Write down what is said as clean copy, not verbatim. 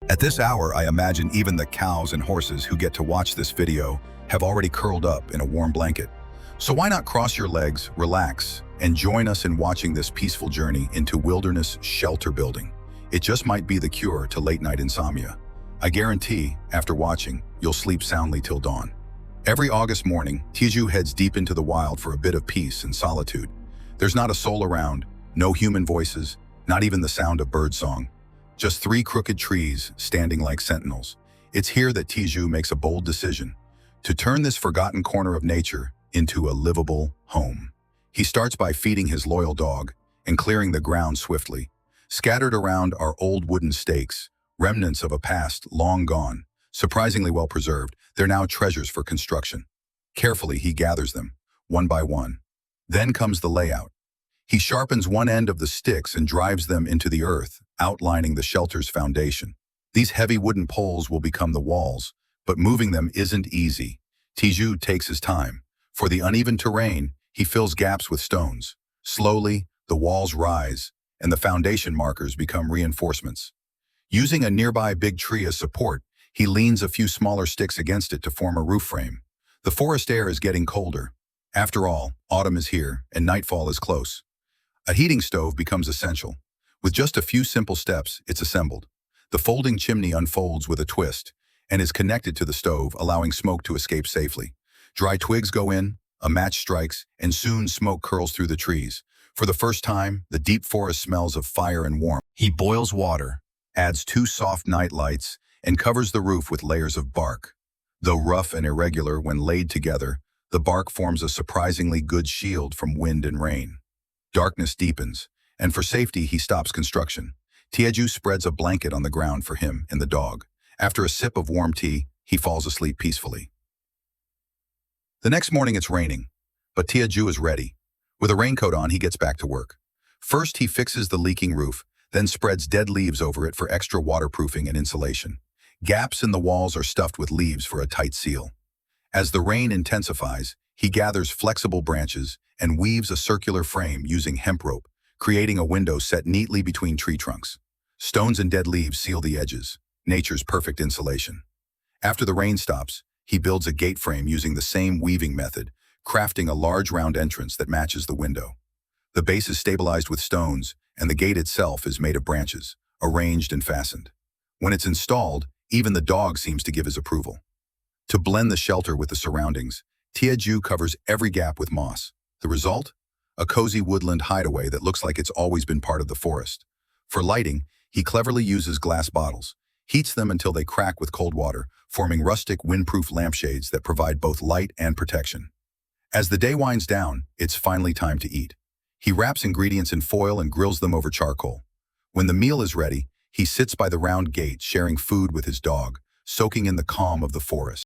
At this hour, I imagine even the cows and horses who get to watch this video have already curled up in a warm blanket. So why not cross your legs, relax, and join us in watching this peaceful journey into wilderness shelter building. It just might be the cure to late-night insomnia. I guarantee, after watching, you'll sleep soundly till dawn. Every August morning, Tiezhu heads deep into the wild for a bit of peace and solitude. There's not a soul around, no human voices, not even the sound of birdsong. Just 3 crooked trees standing like sentinels. It's here that Tiezhu makes a bold decision to turn this forgotten corner of nature into a livable home. He starts by feeding his loyal dog and clearing the ground swiftly. Scattered around are old wooden stakes, remnants of a past long gone, surprisingly well preserved. They're now treasures for construction. Carefully, he gathers them, one by one. Then comes the layout. He sharpens one end of the sticks and drives them into the earth, outlining the shelter's foundation. These heavy wooden poles will become the walls, but moving them isn't easy. Tiezhu takes his time. For the uneven terrain, he fills gaps with stones. Slowly, the walls rise, and the foundation markers become reinforcements. Using a nearby big tree as support, he leans a few smaller sticks against it to form a roof frame. The forest air is getting colder. After all, autumn is here, and nightfall is close. A heating stove becomes essential. With just a few simple steps, it's assembled. The folding chimney unfolds with a twist and is connected to the stove, allowing smoke to escape safely. Dry twigs go in, a match strikes, and soon smoke curls through the trees. For the first time, the deep forest smells of fire and warmth. He boils water, adds 2 soft night lights, and covers the roof with layers of bark. Though rough and irregular when laid together, the bark forms a surprisingly good shield from wind and rain. Darkness deepens, and for safety he stops construction. Tiezhu spreads a blanket on the ground for him and the dog. After a sip of warm tea, he falls asleep peacefully. The next morning it's raining, but Tiezhu is ready. With a raincoat on, he gets back to work. First he fixes the leaking roof, then spreads dead leaves over it for extra waterproofing and insulation. Gaps in the walls are stuffed with leaves for a tight seal. As the rain intensifies, he gathers flexible branches and weaves a circular frame using hemp rope, creating a window set neatly between tree trunks. Stones and dead leaves seal the edges, nature's perfect insulation. After the rain stops, he builds a gate frame using the same weaving method, crafting a large round entrance that matches the window. The base is stabilized with stones, and the gate itself is made of branches, arranged and fastened. When it's installed, even the dog seems to give his approval. To blend the shelter with the surroundings, Tiezhu covers every gap with moss. The result? A cozy woodland hideaway that looks like it's always been part of the forest. For lighting, he cleverly uses glass bottles, heats them until they crack with cold water, forming rustic windproof lampshades that provide both light and protection. As the day winds down, it's finally time to eat. He wraps ingredients in foil and grills them over charcoal. When the meal is ready, he sits by the round gate sharing food with his dog, soaking in the calm of the forest.